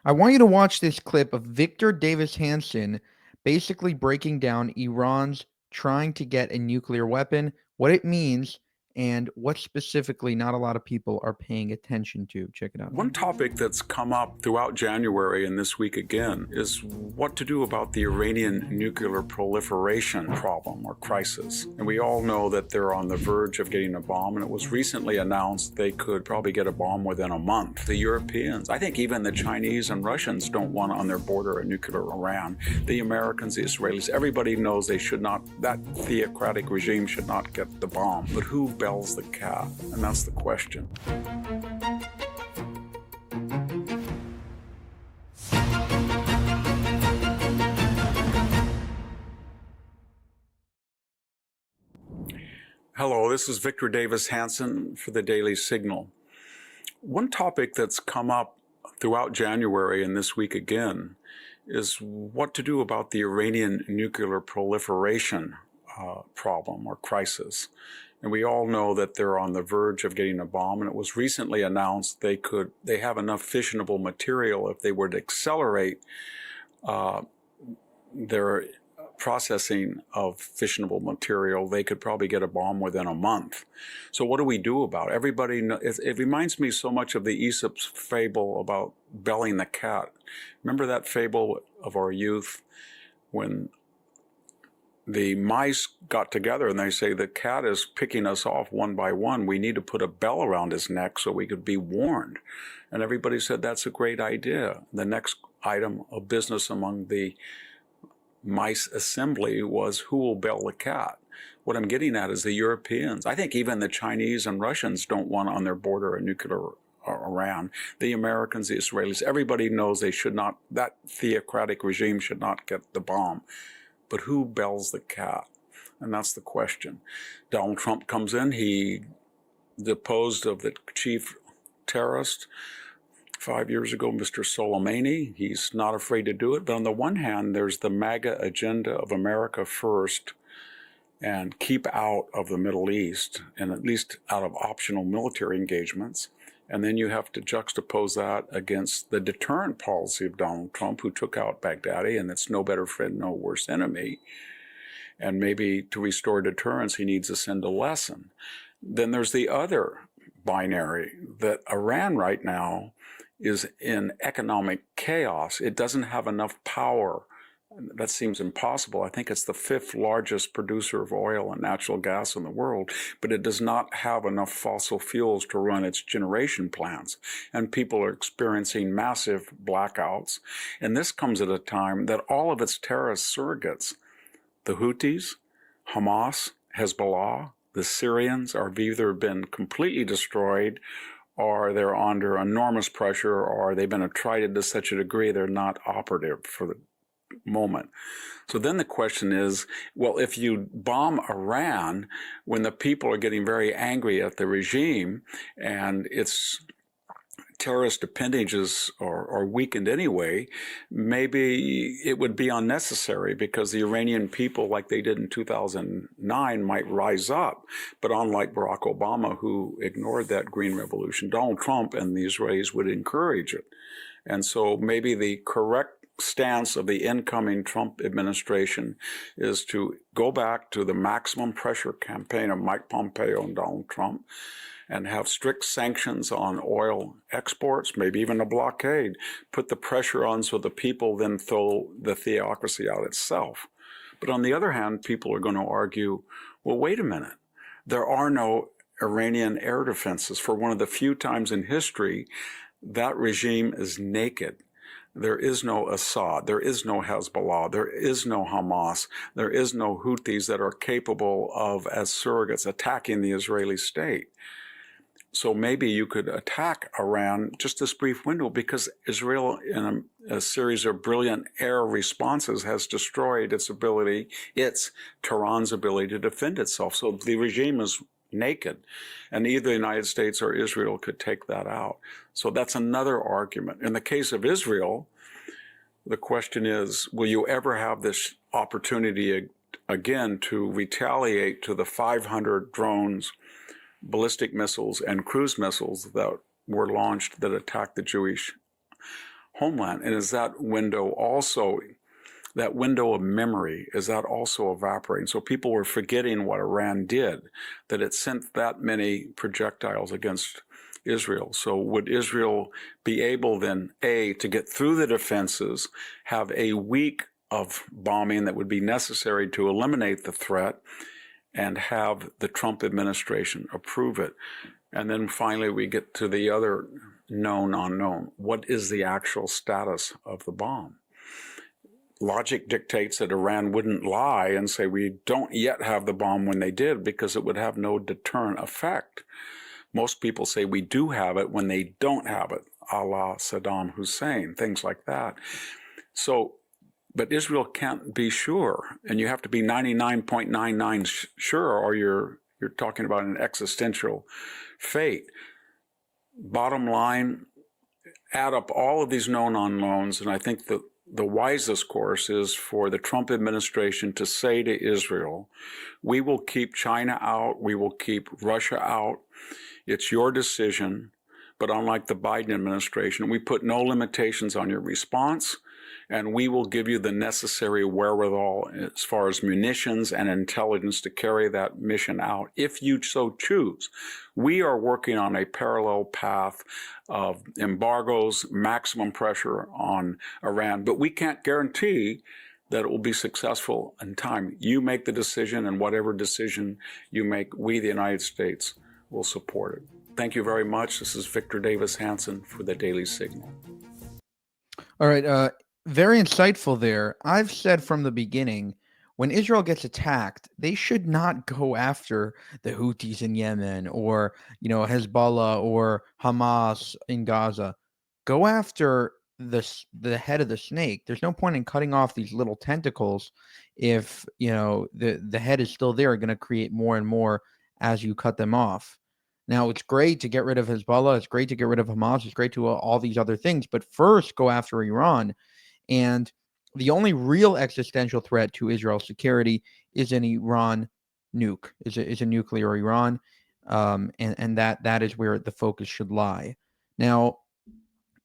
I want you to watch this clip of Victor Davis Hanson basically breaking down Iran's trying to get a nuclear weapon, what it means, and what specifically not a lot of people are paying attention to. Check it out. One topic that's come up throughout January and this week again is what to do about the Iranian nuclear proliferation problem or crisis. And we all know that they're on the verge of getting a bomb, and it was recently announced they could probably get a bomb within a month. The Europeans, I think even the Chinese and Russians don't want on their border a nuclear Iran. The Americans, the Israelis, everybody knows they should not, that theocratic regime should not get the bomb. But who bells the cat? And that's the question. Hello, this is Victor Davis Hanson for the Daily Signal. One topic that's come up throughout January and this week again is what to do about the Iranian nuclear proliferation problem or crisis. And we all know that they're on the verge of getting a bomb, and it was recently announced they have enough fissionable material if they were to accelerate their processing of fissionable material, they could probably get a bomb within a month. So what do we do about it? Everybody it reminds me so much of the Aesop's fable about belling the cat. Remember that fable of our youth when the mice got together and they say the cat is picking us off one by one. We need to put a bell around his neck so we could be warned. And everybody said that's a great idea. The next item of business among the mice assembly was who will bell the cat. What I'm getting at is the Europeans. I think even the Chinese and Russians don't want on their border a nuclear Iran. The Americans, the Israelis, everybody knows they should not, that theocratic regime should not get the bomb. But who bells the cat? And that's the question. Donald Trump comes in, he deposed of the chief terrorist 5 years ago, Mr. Soleimani. He's not afraid to do it. But on the one hand, there's the MAGA agenda of America first and keep out of the Middle East, and at least out of optional military engagements. And then you have to juxtapose that against the deterrent policy of Donald Trump, who took out Baghdadi, and it's no better friend, no worse enemy. And maybe to restore deterrence, he needs to send a lesson. Then there's the other binary, that Iran right now is in economic chaos. It doesn't have enough power. That seems impossible. I think it's the 5th largest producer of oil and natural gas in the world, but it does not have enough fossil fuels to run its generation plants. And people are experiencing massive blackouts. And this comes at a time that all of its terrorist surrogates, the Houthis, Hamas, Hezbollah, the Syrians, have either been completely destroyed, or they're under enormous pressure, or they've been attrited to such a degree they're not operative for the moment. So then the question is, well, if you bomb Iran when the people are getting very angry at the regime and its terrorist appendages are weakened anyway, maybe it would be unnecessary because the Iranian people, like they did in 2009, might rise up. But unlike Barack Obama, who ignored that green revolution, Donald Trump and the Israelis would encourage it. And so maybe the correct stance of the incoming Trump administration is to go back to the maximum pressure campaign of Mike Pompeo and Donald Trump, and have strict sanctions on oil exports, maybe even a blockade, put the pressure on so the people then throw the theocracy out itself. But on the other hand, people are going to argue, well, wait a minute. There are no Iranian air defenses. For one of the few times in history, that regime is naked. There is no Assad, there is no Hezbollah, there is no Hamas, there is no Houthis that are capable of, as surrogates, attacking the Israeli state. So maybe you could attack Iran just this brief window, because Israel, in a series of brilliant air responses, has destroyed Tehran's ability to defend itself. So the regime is naked, and either the United States or Israel could take that out. So that's another argument. In the case of Israel, the question is, will you ever have this opportunity again to retaliate to the 500 drones, ballistic missiles, and cruise missiles that were launched that attacked the Jewish homeland? And is that window also, that window of memory, is that also evaporating? So people were forgetting what Iran did, that it sent that many projectiles against Israel. So would Israel be able then, A, to get through the defenses, have a week of bombing that would be necessary to eliminate the threat, and have the Trump administration approve it? And then finally we get to the other known unknown. What is the actual status of the bomb? Logic dictates that Iran wouldn't lie and say we don't yet have the bomb when they did, because it would have no deterrent effect. Most people say we do have it when they don't have it, a la Saddam Hussein, things like that. So, but Israel can't be sure, and you have to be 99.99 sure, or you're talking about an existential fate. Bottom line, add up all of these known unknowns, and I think that the wisest course is for the Trump administration to say to Israel, we will keep China out, we will keep Russia out. It's your decision, but unlike the Biden administration, we put no limitations on your response, and we will give you the necessary wherewithal as far as munitions and intelligence to carry that mission out, if you so choose. We are working on a parallel path of embargoes, maximum pressure on Iran, but we can't guarantee that it will be successful in time. You make the decision, and whatever decision you make, we, the United States, will support it. Thank you very much. This is Victor Davis Hanson for the Daily Signal. All right. Very insightful there. I've said from the beginning, when Israel gets attacked, they should not go after the Houthis in Yemen, or, Hezbollah or Hamas in Gaza. Go after the head of the snake. There's no point in cutting off these little tentacles if, the head is still there, going to create more and more as you cut them off. Now, it's great to get rid of Hezbollah. It's great to get rid of Hamas. It's great to all these other things. But first, go after Iran. And the only real existential threat to Israel's security is an Iran nuke, is a nuclear Iran, and that is where the focus should lie. Now,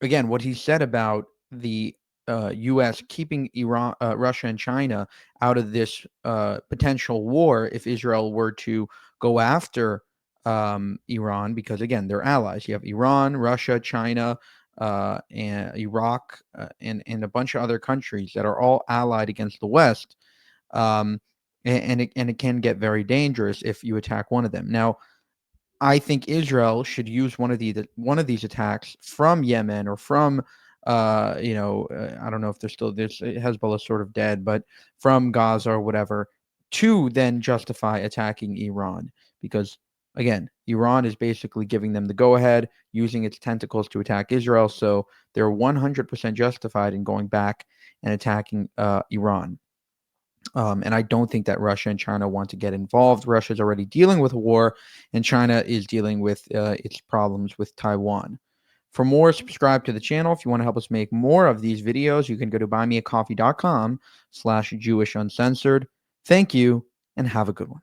again, what he said about the U.S. keeping Russia and China out of this potential war if Israel were to go after Iran, because again, they're allies. You have Iran, Russia, China, and Iraq, and a bunch of other countries that are all allied against the West, and it can get very dangerous if you attack one of them. Now, I think Israel should use one of these attacks from Yemen, or from I don't know if they're still this Hezbollah sort of dead, but from Gaza or whatever, to then justify attacking Iran, because again, Iran is basically giving them the go-ahead, using its tentacles to attack Israel, so they're 100% justified in going back and attacking Iran. And I don't think that Russia and China want to get involved. Russia is already dealing with a war, and China is dealing with its problems with Taiwan. For more, subscribe to the channel. If you want to help us make more of these videos, you can go to buymeacoffee.com/JewishUncensored. Thank you, and have a good one.